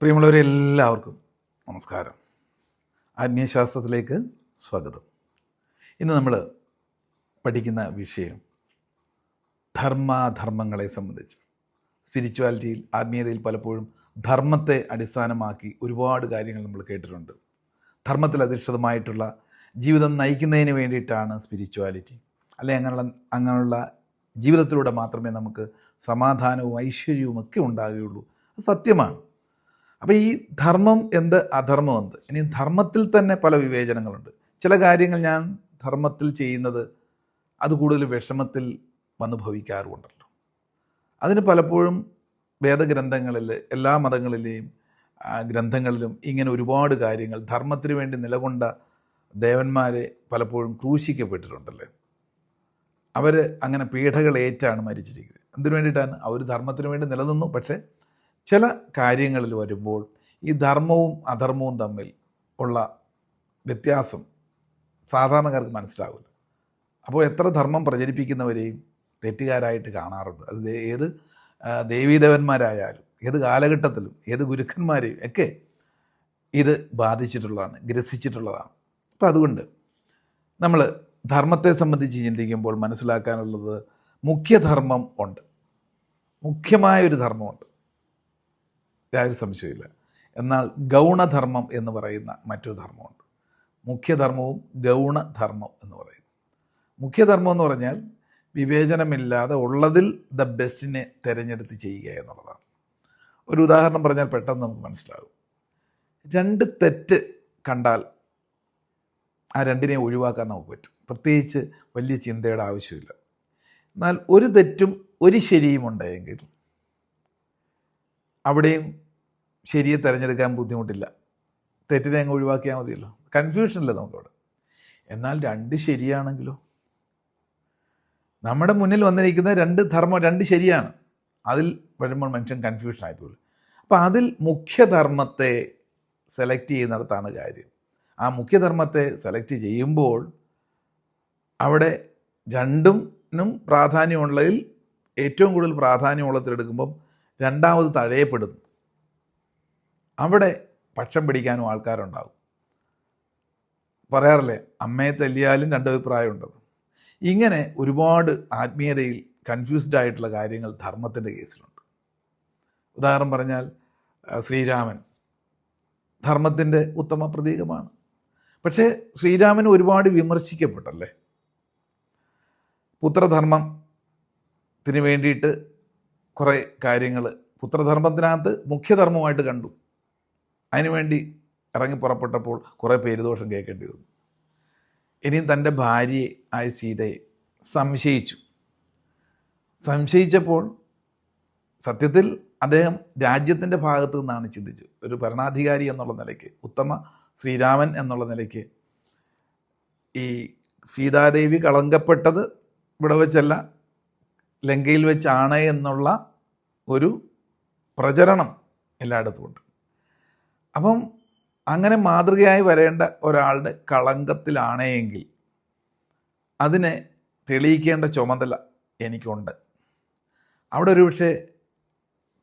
പ്രിയമുള്ളവരെല്ലാവർക്കും നമസ്കാരം. ആത്മീയശാസ്ത്രത്തിലേക്ക് സ്വാഗതം. ഇന്ന് നമ്മൾ പഠിക്കുന്ന വിഷയം ധർമാധർമ്മങ്ങളെ സംബന്ധിച്ച്. സ്പിരിച്വാലിറ്റിയിൽ, ആത്മീയതയിൽ പലപ്പോഴും ധർമ്മത്തെ അടിസ്ഥാനമാക്കി ഒരുപാട് കാര്യങ്ങൾ നമ്മൾ കേട്ടിട്ടുണ്ട്. ധർമ്മത്തിൽ അധിഷ്ഠിതമായിട്ടുള്ള ജീവിതം നയിക്കുന്നതിന് വേണ്ടിയിട്ടാണ് സ്പിരിച്വാലിറ്റി. അല്ലെങ്കിൽ അങ്ങനെയുള്ള ജീവിതത്തിലൂടെ മാത്രമേ നമുക്ക് സമാധാനവും ഐശ്വര്യവും ഒക്കെ ഉണ്ടാകുകയുള്ളൂ. അത് സത്യമാണ്. അപ്പോൾ ഈ ധർമ്മം എന്ത്, അധർമ്മം എന്ത്? ഇനി ധർമ്മത്തിൽ തന്നെ പല വിവേചനങ്ങളുണ്ട്. ചില കാര്യങ്ങൾ ഞാൻ ധർമ്മത്തിൽ ചെയ്യുന്നത് അത് കൂടുതൽ വിഷമത്തിൽ വന്ന് ഭവിക്കാറുമുണ്ടല്ലോ. അതിന് പലപ്പോഴും വേദഗ്രന്ഥങ്ങളിൽ, എല്ലാ മതങ്ങളിലെയും ഗ്രന്ഥങ്ങളിലും ഇങ്ങനെ ഒരുപാട് കാര്യങ്ങൾ ധർമ്മത്തിന് വേണ്ടി നിലകൊണ്ട ദേവന്മാരെ പലപ്പോഴും ക്രൂശിക്കപ്പെട്ടിട്ടുണ്ടല്ലേ. അവർ അങ്ങനെ പീഡകൾ ഏറ്റാണ് മരിച്ചിരിക്കുന്നത്. എന്തിനു വേണ്ടിയിട്ടാണ്? അവർ ധർമ്മത്തിന് വേണ്ടി നിലനിന്നു. പക്ഷേ ചില കാര്യങ്ങളിൽ വരുമ്പോൾ ഈ ധർമ്മവും അധർമ്മവും തമ്മിൽ ഉള്ള വ്യത്യാസം സാധാരണക്കാർക്ക് മനസ്സിലാവില്ല. അപ്പോൾ എത്ര ധർമ്മം പ്രചരിപ്പിക്കുന്നവരെയും തെറ്റുകാരായിട്ട് കാണാറുണ്ട്. അത് ഏത് ദേവീദേവന്മാരായാലും, ഏത് കാലഘട്ടത്തിലും, ഏത് ഗുരുക്കന്മാരെയും ഒക്കെ ഇത് ബാധിച്ചിട്ടുള്ളതാണ്, ഗ്രസിച്ചിട്ടുള്ളതാണ്. അപ്പോൾ അതുകൊണ്ട് നമ്മൾ ധർമ്മത്തെ സംബന്ധിച്ച് ചിന്തിക്കുമ്പോൾ മനസ്സിലാക്കാനുള്ളത് മുഖ്യധർമ്മം ഉണ്ട്, മുഖ്യമായൊരു ധർമ്മമുണ്ട്, യാതൊരു സംശയമില്ല. എന്നാൽ ഗൗണധർമ്മം എന്ന് പറയുന്ന മറ്റൊരു ധർമ്മമുണ്ട്. മുഖ്യധർമ്മവും ഗൗണധർമ്മം എന്ന് പറയുന്നു. മുഖ്യധർമ്മം എന്ന് പറഞ്ഞാൽ വിവേചനമില്ലാതെ ഉള്ളതിൽ ദ ബെസ്റ്റിനെ തിരഞ്ഞെടുത്ത് ചെയ്യുക എന്നുള്ളതാണ്. ഒരു ഉദാഹരണം പറഞ്ഞാൽ പെട്ടെന്ന് നമുക്ക് മനസ്സിലാകും. രണ്ട് തെറ്റ് കണ്ടാൽ ആ രണ്ടിനെ ഒഴിവാക്കാൻ നമുക്ക് പറ്റും. പ്രത്യേകിച്ച് വലിയ ചിന്തയുടെ ആവശ്യമില്ല. എന്നാൽ ഒരു തെറ്റും ഒരു ശരിയും ഉണ്ടെങ്കിൽ അവിടെയും ശരിയെ തിരഞ്ഞെടുക്കാൻ ബുദ്ധിമുട്ടില്ല. തെറ്റിനെ അങ്ങ് ഒഴിവാക്കിയാൽ മതിയല്ലോ. കൺഫ്യൂഷനില്ല നമുക്കവിടെ. എന്നാൽ രണ്ട് ശരിയാണെങ്കിലോ? നമ്മുടെ മുന്നിൽ വന്നിരിക്കുന്ന രണ്ട് ധർമ്മം, രണ്ട് ശരിയാണ്. അതിൽ വരുമ്പോൾ മനുഷ്യൻ കൺഫ്യൂഷൻ ആയിപ്പോലും. അപ്പോൾ അതിൽ മുഖ്യധർമ്മത്തെ സെലക്ട് ചെയ്യുന്നിടത്താണ് കാര്യം. ആ മുഖ്യധർമ്മത്തെ സെലക്ട് ചെയ്യുമ്പോൾ അവിടെ രണ്ടിനും പ്രാധാന്യമുള്ളതിൽ ഏറ്റവും കൂടുതൽ പ്രാധാന്യമുള്ളതിലെടുക്കുമ്പം രണ്ടാമത് തഴയപ്പെടുന്നു. അവിടെ പക്ഷം പിടിക്കാനും ആൾക്കാരുണ്ടാകും. പറയാറില്ലേ, അമ്മയെ തല്ലിയാലും രണ്ടഭിപ്രായമുണ്ടെന്ന്. ഇങ്ങനെ ഒരുപാട് ആത്മീയതയിൽ കൺഫ്യൂസ്ഡ് ആയിട്ടുള്ള കാര്യങ്ങൾ ധർമ്മത്തിൻ്റെ കേസിലുണ്ട്. ഉദാഹരണം പറഞ്ഞാൽ ശ്രീരാമൻ ധർമ്മത്തിൻ്റെ ഉത്തമ പ്രതീകമാണ്. പക്ഷേ ശ്രീരാമൻ ഒരുപാട് വിമർശിക്കപ്പെട്ടല്ലേ. പുത്രധർമ്മത്തിന് വേണ്ടിയിട്ട് കുറേ കാര്യങ്ങൾ പുത്രധർമ്മത്തിനകത്ത് മുഖ്യധർമ്മമായിട്ട് കണ്ടു. അതിനുവേണ്ടി ഇറങ്ങി പുറപ്പെട്ടപ്പോൾ കുറേ പേരുദോഷം കേൾക്കേണ്ടി വന്നു. ഇനിയും തൻ്റെ ഭാര്യയെ ആയ സീതയെ സംശയിച്ചപ്പോൾ സത്യത്തിൽ അദ്ദേഹം രാജ്യത്തിൻ്റെ ഭാഗത്തു നിന്നാണ് ചിന്തിച്ചു. ഒരു ഭരണാധികാരി എന്നുള്ള നിലയ്ക്ക്, ഉത്തമ ശ്രീരാമൻ എന്നുള്ള നിലയ്ക്ക് ഈ സീതാദേവി കളങ്കപ്പെട്ടത് ഇവിടെ വെച്ചല്ല, ലങ്കയിൽ വെച്ചാണ് എന്നുള്ള ഒരു പ്രചരണം എല്ലായിടത്തും ഉണ്ട്. അപ്പം അങ്ങനെ മാതൃകയായി വരേണ്ട ഒരാളുടെ കളങ്കത്തിലാണെങ്കിൽ അതിനെ തെളിയിക്കേണ്ട ചുമതല എനിക്കുണ്ട്. അവിടെ ഒരു പക്ഷേ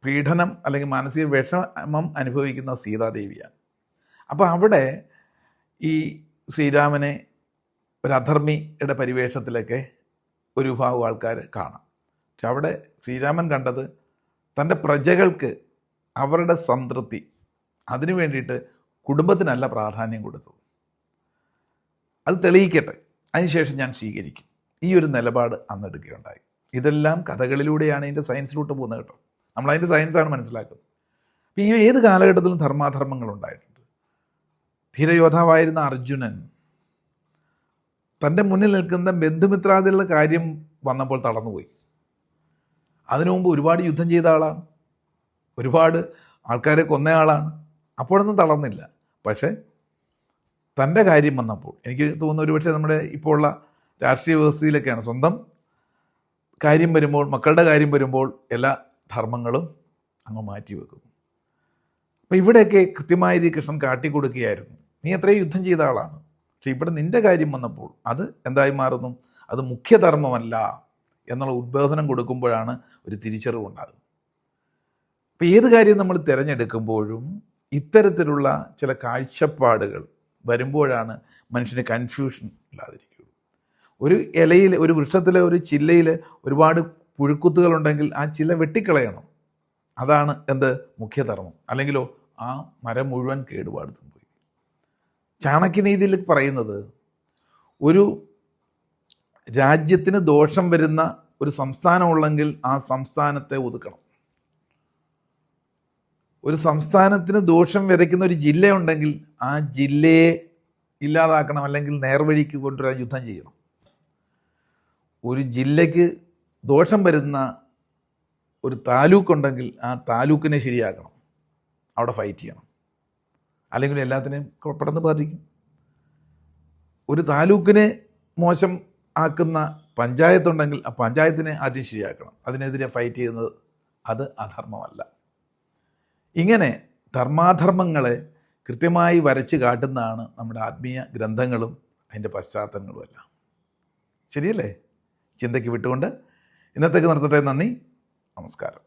പീഡനം അല്ലെങ്കിൽ മാനസിക വിഷമം അനുഭവിക്കുന്ന സീതാദേവിയാണ്. അപ്പോൾ അവിടെ ഈ ശ്രീരാമനെ ഒരു അധർമ്മിയുടെ പരിവേഷത്തിലൊക്കെ ഒരു വിഭാഗം ആൾക്കാർ കാണാം. പക്ഷെ അവിടെ ശ്രീരാമൻ കണ്ടത് തൻ്റെ പ്രജകൾക്ക് അവരുടെ സംതൃപ്തി, അതിനു വേണ്ടിയിട്ട് കുടുംബത്തിനല്ല പ്രാധാന്യം കൊടുത്തത്. അത് തെളിയിക്കട്ടെ, അതിനുശേഷം ഞാൻ സ്വീകരിക്കും. ഈ ഒരു നിലപാട് അന്നെടുക്കുകയുണ്ടായി. ഇതെല്ലാം കഥകളിലൂടെയാണ് ഇതിൻ്റെ സയൻസിലോട്ട് പോകുന്നത് കേട്ടോ. നമ്മളതിൻ്റെ സയൻസാണ് മനസ്സിലാക്കുന്നത്. അപ്പോൾ ഈ ഏത് കാലഘട്ടത്തിലും ധർമാധർമ്മങ്ങൾ ഉണ്ടായിട്ടുണ്ട്. ധീരയോദ്ധാവായിരുന്ന അർജുനൻ തൻ്റെ മുന്നിൽ നിൽക്കുന്ന ബന്ധുമിത്രാദികളുടെ കാര്യം വന്നപ്പോൾ തളർന്നുപോയി. അതിനു മുമ്പ് ഒരുപാട് യുദ്ധം ചെയ്ത ആളാണ്, ഒരുപാട് ആൾക്കാരെ കൊന്നയാളാണ്. അപ്പോഴൊന്നും തളർന്നില്ല. പക്ഷേ തൻ്റെ കാര്യം വന്നപ്പോൾ, എനിക്ക് തോന്നുന്നു ഒരുപക്ഷെ നമ്മുടെ ഇപ്പോൾ ഉള്ള രാഷ്ട്രീയ വ്യവസ്ഥയിലൊക്കെയാണ്, സ്വന്തം കാര്യം വരുമ്പോൾ, മക്കളുടെ കാര്യം വരുമ്പോൾ എല്ലാ ധർമ്മങ്ങളും അങ്ങ് മാറ്റി വെക്കുന്നു. അപ്പോൾ ഇവിടെയൊക്കെ കൃത്യമായ കൃഷ്ണൻ കാട്ടിക്കൊടുക്കുകയായിരുന്നു. നീ എത്രയും യുദ്ധം ചെയ്ത ആളാണ്, പക്ഷെ ഇവിടെ നിൻ്റെ കാര്യം വന്നപ്പോൾ അത് എന്തായി മാറുന്നു? അത് മുഖ്യധർമ്മമല്ല എന്നുള്ള ഉദ്ബോധനം കൊടുക്കുമ്പോഴാണ് ഒരു തിരിച്ചറിവുണ്ടാകുന്നത്. അപ്പോൾ ഏത് കാര്യം നമ്മൾ തിരഞ്ഞെടുക്കുമ്പോഴും ഇത്തരത്തിലുള്ള ചില കാഴ്ചപ്പാടുകൾ വരുമ്പോഴാണ് മനുഷ്യന് കൺഫ്യൂഷൻ ഇല്ലാതിരിക്കുക. ഒരു ഇലയിൽ, ഒരു വൃക്ഷത്തിലെ ഒരു ചില്ലയിൽ ഒരുപാട് പുഴുക്കുത്തുകളുണ്ടെങ്കിൽ ആ ചില്ല വെട്ടിക്കളയണം. അതാണ് എന്ത് മുഖ്യധർമ്മം. അല്ലെങ്കിലോ ആ മരം മുഴുവൻ കേടുപാട് സംഭവിക്കും. ചാണക്യനീതിയിൽ പറയുന്നത് ഒരു രാജ്യത്തിന് ദോഷം വരുന്ന ഒരു സംസ്ഥാനമുള്ളെങ്കിൽ ആ സംസ്ഥാനത്തെ ഒതുക്കണം. ഒരു സംസ്ഥാനത്തിന് ദോഷം വിതയ്ക്കുന്ന ഒരു ജില്ലയുണ്ടെങ്കിൽ ആ ജില്ലയെ ഇല്ലാതാക്കണം, അല്ലെങ്കിൽ നേർവഴിക്ക് കൊണ്ടുവരാൻ യുദ്ധം ചെയ്യണം. ഒരു ജില്ലയ്ക്ക് ദോഷം വരുന്ന ഒരു താലൂക്കുണ്ടെങ്കിൽ ആ താലൂക്കിനെ ശരിയാക്കണം, അവിടെ ഫൈറ്റ് ചെയ്യണം, അല്ലെങ്കിൽ എല്ലാത്തിനെയും പെട്ടെന്ന് ബാധിക്കും. ഒരു താലൂക്കിനെ മോശം ആക്കുന്ന പഞ്ചായത്തുണ്ടെങ്കിൽ ആ പഞ്ചായത്തിനെ ആദ്യം ശരിയാക്കണം, അതിനെതിരെ ഫൈറ്റ് ചെയ്യുന്നത് അത് അധർമ്മമല്ല. ഇങ്ങനെ ധർമാധർമ്മങ്ങളെ കൃത്യമായി വരച്ച് കാട്ടുന്നതാണ് നമ്മുടെ ആത്മീയ ഗ്രന്ഥങ്ങളും അതിൻ്റെ പശ്ചാത്തലങ്ങളും എല്ലാം. ശരിയല്ലേ? ചിന്തയ്ക്ക് വിട്ടുകൊണ്ട് ഇന്നത്തേക്ക് നിർത്തട്ടെ. നന്ദി, നമസ്കാരം.